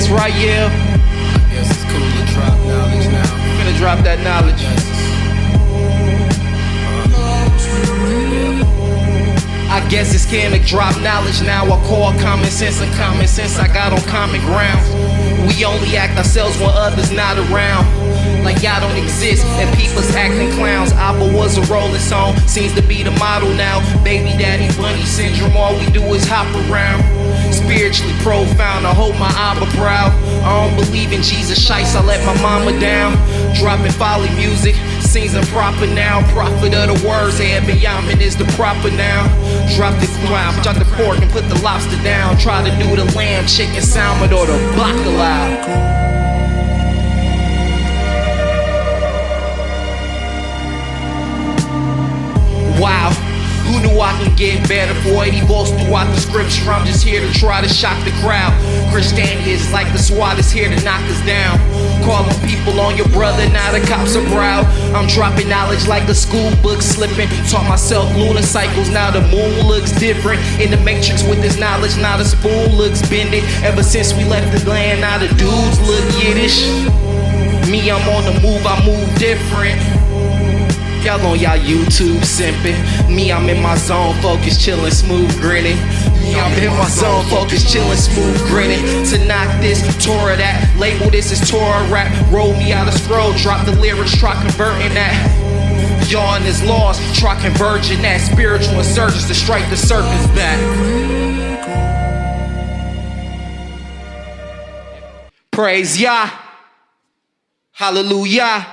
That's right, yeah. I guess it's cool to drop knowledge now. I'm gonna drop that knowledge. I guess it's can to drop knowledge now. I call common sense, and common sense I got on common ground. We only act ourselves when others not around. Like y'all don't exist and people's acting clowns. Abba was a rolling song, seems to be the model now. Baby daddy bunny syndrome, all we do is hop around. Spiritually profound, I hold my Abba proud. I don't believe in Jesus Shice, I let my mama down. Dropping folly music, seems improper now. Prophet of the words, and Binyamin is the proper now. Drop the ground, drop the pork and put the lobster down. Try to do the lamb, chicken, salmon, or the bacalao. Wow, who knew I can get better? Boy, he boasts throughout the scripture. I'm just here to try to shock the crowd. Christianity is like the SWAT is here to knock us down. Calling people on your brother, now the cops are proud. I'm dropping knowledge like the school book slipping. Taught myself lunar cycles, now the moon looks different. In the matrix with this knowledge, now the spoon looks bended. Ever since we left the land, now the dudes look Yiddish. Me, I'm on the move, I move different. Y'all on y'all YouTube simping. Me, I'm in my zone, focused, chillin', smooth grinning. Me, I'm in my zone, focused, chillin', smooth grinning. To knock this, Torah that, label this as Torah rap. Roll me out a scroll, drop the lyrics, try converting that. Y'all in this lost, try converging that. Spiritual insurgents to strike the serpents back. Praise Yah. Hallelujah.